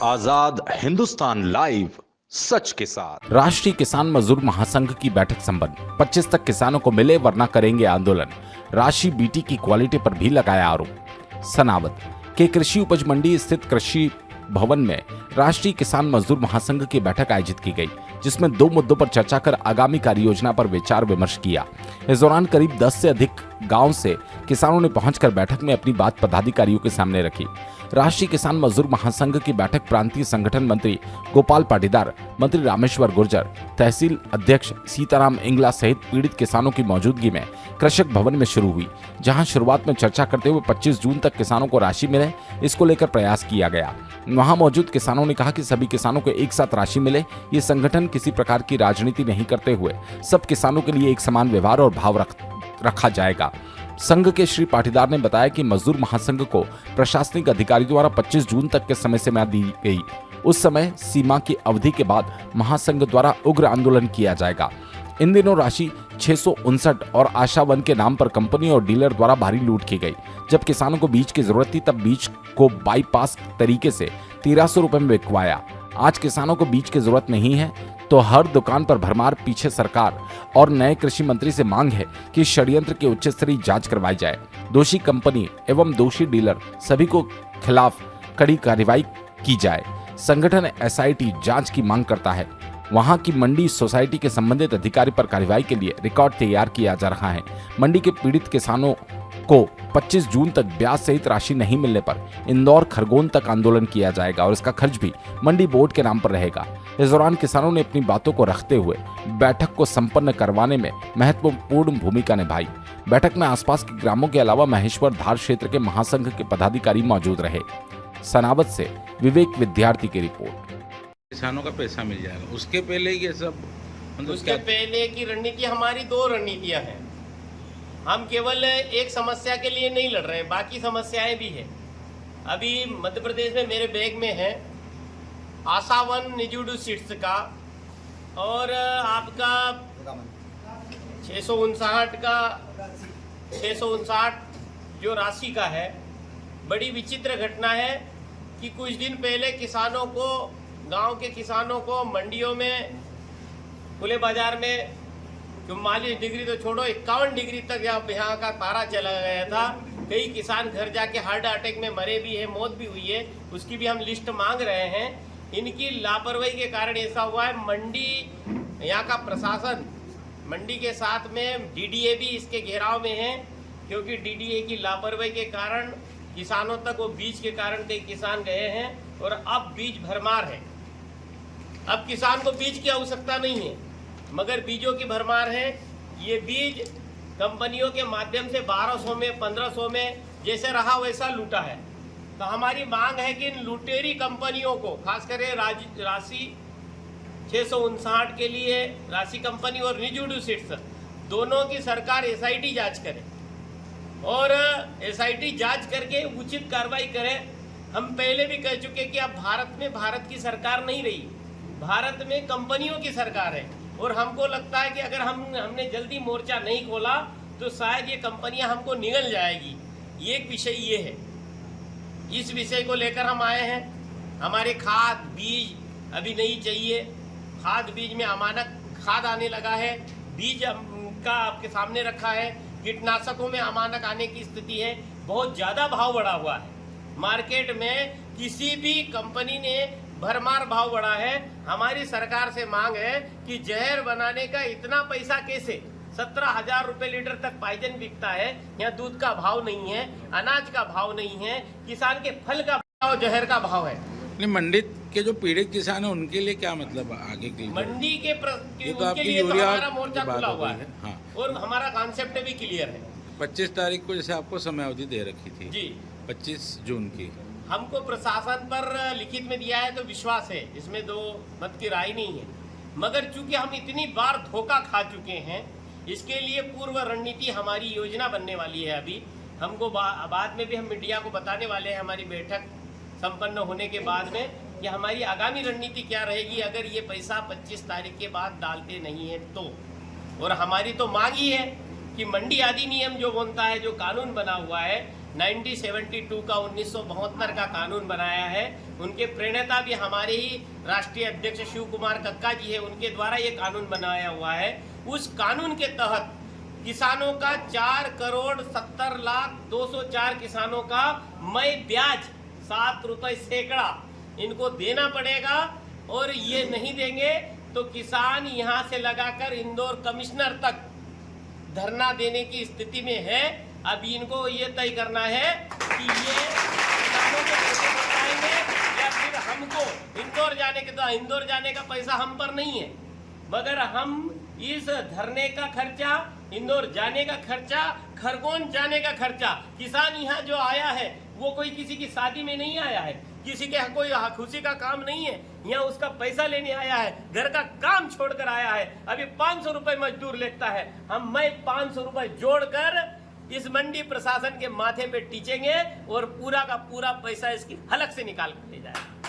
आजाद Hindustan live, सच के साथ। राष्ट्रीय किसान मजदूर महासंघ की बैठक संपन्न। 25 तक किसानों को मिले वरना करेंगे आंदोलन। राशि बीटी की क्वालिटी पर भी लगाया आरोप। सनावद के कृषि उपज मंडी स्थित कृषि भवन में राष्ट्रीय किसान मजदूर महासंघ की बैठक आयोजित की गई, जिसमें 2 मुद्दों पर चर्चा कर आगामी कार्य योजना पर विचार विमर्श किया। इस दौरान करीब 10 से अधिक गांव से किसानों ने पहुंचकर बैठक में अपनी बात पदाधिकारियों के सामने रखी। राष्ट्रीय किसान मजदूर महासंघ की बैठक प्रांतीय संगठन मंत्री गोपाल पाटीदार, मंत्री रामेश्वर गुर्जर, तहसील अध्यक्ष सीताराम इंगला सहित पीड़ित किसानों की मौजूदगी में कृषक भवन में शुरू हुई, जहां शुरुआत में चर्चा करते हुए 25 जून तक किसानों को राशि मिले, इसको लेकर प्रयास किया गया। वहां मौजूद किसानों ने कहा कि सभी किसानों को एक साथ राशि मिले। ये संगठन किसी प्रकार की राजनीति नहीं करते हुए सब किसानों के लिए एक समान व्यवहार और भाव रखा जाएगा। संघ के श्री पाटीदार ने बताया कि मजदूर महासंघ को प्रशासनिक अधिकारी द्वारा 25 जून तक के समय सीमा दी गई। उस समय सीमा की अवधि के बाद महासंघ द्वारा उग्र आंदोलन किया जाएगा। इन दिनों राशि 659 और आशावन के नाम पर कंपनी और डीलर द्वारा भारी लूट की गई। जब किसानों को बीज की जरूरत थी तब बीज को बाईपास तरीके से 1300 रुपए में बिकवाया। आज किसानों को बीज की जरूरत नहीं है तो हर दुकान पर भरमार। पीछे सरकार और नए कृषि मंत्री से मांग है कि षड्यंत्र की उच्च स्तरीय जांच करवाई जाए। दोषी कंपनी एवं दोषी डीलर सभी को खिलाफ कड़ी कार्रवाई की जाए। संगठन एसआईटी जांच की मांग करता है। वहां की मंडी सोसाइटी के संबंधित अधिकारी पर कार्रवाई के लिए रिकॉर्ड तैयार किया जा रहा है। मंडी के पीड़ित किसानों को 25 जून तक ब्याज सहित राशि नहीं मिलने पर इंदौर खरगोन तक आंदोलन किया जाएगा और इसका खर्च भी मंडी बोर्ड के नाम पर रहेगा। इस दौरान किसानों ने अपनी बातों को रखते हुए बैठक को संपन्न करवाने में महत्वपूर्ण भूमिका निभाई। बैठक में आसपास के ग्रामों के अलावा महेश्वर धार क्षेत्र के महासंघ के पदाधिकारी मौजूद रहे। सनावद से विवेक विद्यार्थी की रिपोर्ट। किसानों का पैसा मिल जाएगा, उसके पहले ये सब उसके पहले की रणनीति, हमारी 2 रणनीतियां हैं। हम केवल एक समस्या के लिए नहीं लड़ रहे हैं, बाकी समस्याएं भी हैं। अभी मध्य प्रदेश में मेरे बैग में है आशावन निजुडू सीट्स का और आपका 659 जो राशि का है। बड़ी विचित्र घटना है कि कुछ दिन पहले किसानों को, गांव के किसानों को मंडियों में, खुले बाजार में 44 डिग्री तो छोड़ो 51 डिग्री तक यहाँ का पारा चला गया था। कई किसान घर जाके हार्ट अटैक में मरे भी हैं, मौत भी हुई है। उसकी भी हम लिस्ट मांग रहे हैं। इनकी लापरवाही के कारण ऐसा हुआ है। मंडी, यहाँ का प्रशासन, मंडी के साथ में डीडीए भी इसके घेराव में है, क्योंकि डीडीए की लापरवाही के कारण किसानों तक वो बीज के कारण कई किसान गए हैं और अब बीज भरमार है। अब किसान को बीज की आवश्यकता नहीं है, मगर बीजों की भरमार है। ये बीज कंपनियों के माध्यम से 1200 में, 1500 में जैसे रहा वैसा लूटा है। तो हमारी मांग है कि इन लुटेरी कंपनियों को, खास करके राशि 659 के लिए राशि कंपनी और निजुडू सीट्स, दोनों की सरकार एसआईटी जांच करे और एसआईटी जांच करके उचित कार्रवाई करे। हम पहले भी कह चुके कि अब भारत की सरकार नहीं रही, भारत में कंपनियों की सरकार है। और हमको लगता है कि अगर हमने जल्दी मोर्चा नहीं खोला तो शायद ये कंपनियां हमको निगल जाएगी। एक विषय ये है, इस विषय को लेकर हम आए हैं। हमारे खाद बीज अभी नहीं चाहिए। खाद बीज में अमानक खाद आने लगा है, बीज का आपके सामने रखा है। कीटनाशकों में अमानक आने की स्थिति है। बहुत ज़्यादा भाव बढ़ा हुआ है मार्केट में। किसी भी कंपनी ने भरमार भाव बढ़ा है। हमारी सरकार से मांग है कि जहर बनाने का इतना पैसा कैसे, 17,000 रुपये लीटर तक पाइजन बिकता है। यहाँ दूध का भाव नहीं है, अनाज का भाव नहीं है, किसान के फल का भाव, जहर का भाव है। नहीं, मंडी के जो पीड़ित किसान है उनके लिए क्या मतलब आगे के लिए? मंडी के उनके लिए तो हमारा मोर्चा खुला हुआ है। हाँ। और हमारा कॉन्सेप्ट भी क्लियर है। 25 तारीख को जैसे आपको समय अवधि दे रखी थी जी, 25 जून की, हमको प्रशासन पर लिखित में दिया है तो विश्वास है, इसमें 2 मत की राय नहीं है। मगर चूंकि हम इतनी बार धोखा खा चुके हैं, इसके लिए पूर्व रणनीति हमारी योजना बनने वाली है। अभी हमको बाद में भी हम मीडिया को बताने वाले हैं, हमारी बैठक संपन्न होने के बाद में, कि हमारी आगामी रणनीति क्या रहेगी अगर ये पैसा 25 तारीख के बाद डालते नहीं है तो। और हमारी तो मांग ही है कि मंडी अधिनियम जो बनता है, जो कानून बना हुआ है, 1972 का 1972 का कानून बनाया है। उनके प्रणेता भी हमारे ही राष्ट्रीय अध्यक्ष शिव कुमार कक्का जी है, उनके द्वारा ये कानून बनाया हुआ है। उस कानून के तहत किसानों का 4,70,02,04 किसानों का मई ब्याज 7 रुपए सैकड़ा इनको देना पड़ेगा, और ये नहीं देंगे तो किसान यहाँ से लगाकर इंदौर कमिश्नर तक धरना देने की स्थिति में है। अभी इनको ये तय करना है कि ये किसानों को पैसे बताएंगे या फिर हमको इंदौर जाने के, तो इंदौर जाने का पैसा हम पर नहीं है, मगर हम इस धरने का खर्चा, इंदौर जाने का खर्चा, खरगोन जाने का खर्चा, किसान यहाँ जो आया है वो कोई किसी की शादी में नहीं आया है, किसी के कोई खुशी का काम नहीं है, यहाँ उसका पैसा लेने आया है, घर का काम छोड़कर आया है। अभी 500 रुपए मजदूर लेता है, हम 500 रुपए जोड़कर इस मंडी प्रशासन के माथे पे टीचेंगे और पूरा का पूरा पैसा इसकी हलक से निकाल कर ले जाएगा।